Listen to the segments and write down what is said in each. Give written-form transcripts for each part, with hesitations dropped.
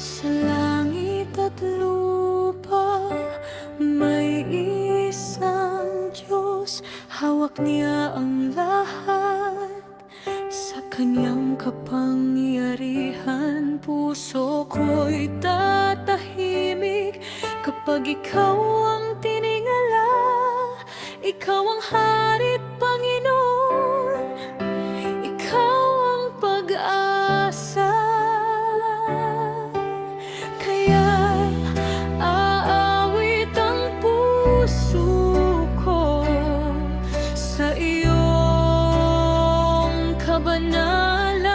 Sa langit at lupa, may isang Diyos. Hawak niya ang lahat, sa kanyang kapangyarihan. Puso ko'y tatahimik kapag ikaw ang tiningala. Ikaw ang hari't Panginoon, ikaw ang pag-asa. Kaya aawit ang puso ko sa iyong kabanalan.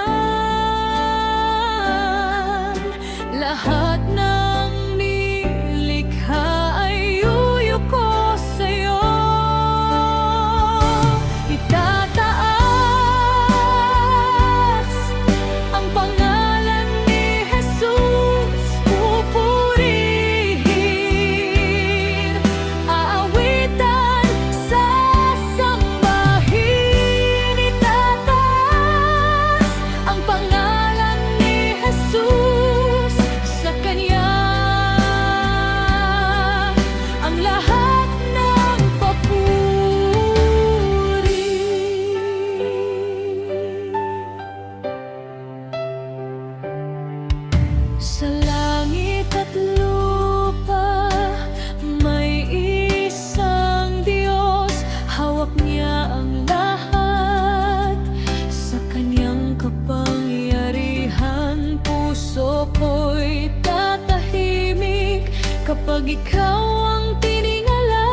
Lahat ng nilikha ay yuyuko sa'yo. Itataas ang pangalan ni Jesus, pupurihin, aawitan, sasambahin. Itataas ang pangalan ni Jesus, sa Kanya ang lahat ng papuri. Sa langit at lupa, may isang Diyos. Hawak niya ang lahat, sa kanyang kapangyarihan. Puso ko'y tatahimik kapag ikaw ang tiningala.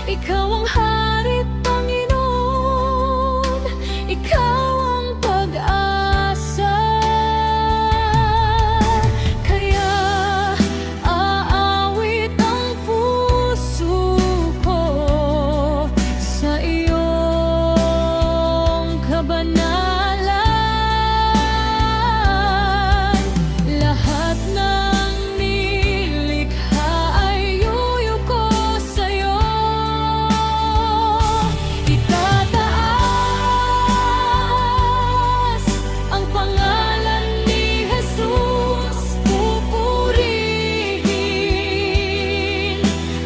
Ikaw ang hari't Panginoon, ikaw ang pag-asa. Kaya aawit ang puso ko sa iyong kabanalan. Lahat ng nilikha ay yuyuko sa'yo. Itataas ang pangalan ni Jesus, pupurihin,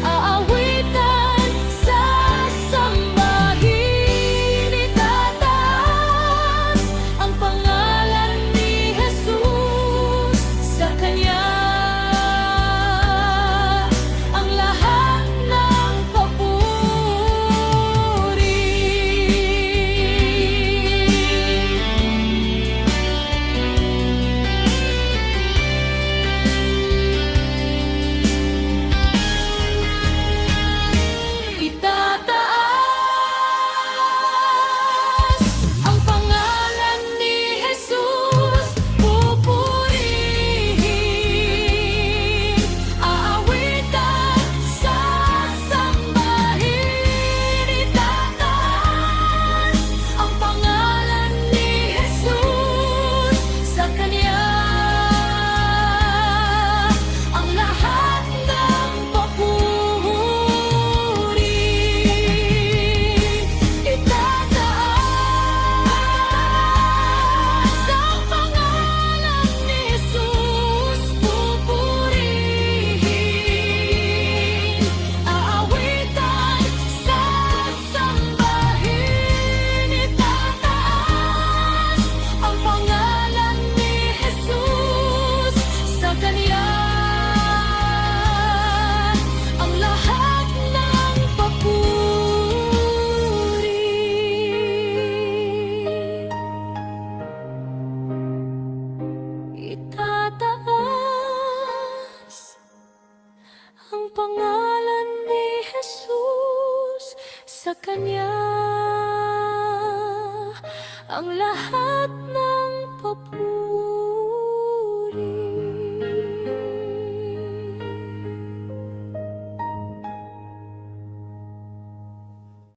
aawitan, sasambahin. Itataas ang pangalan ni Jesus, sa Kanya ang lahat ng papuri. Itataas ang pangalan ni Jesus, pupurihin, aawitan, sasambahin. Itataas ang pangalan ni Jesus, sa Kanya ang lahat ng papuri. Itataas ang pangalan ni Jesus, pupurihin, aawitan, sasambahin. Itataas ang pangalan ni Jesus, sa Kanya ang lahat ng papuri. Itataas ang pangalan ni Jesus, sa Kanya ang lahat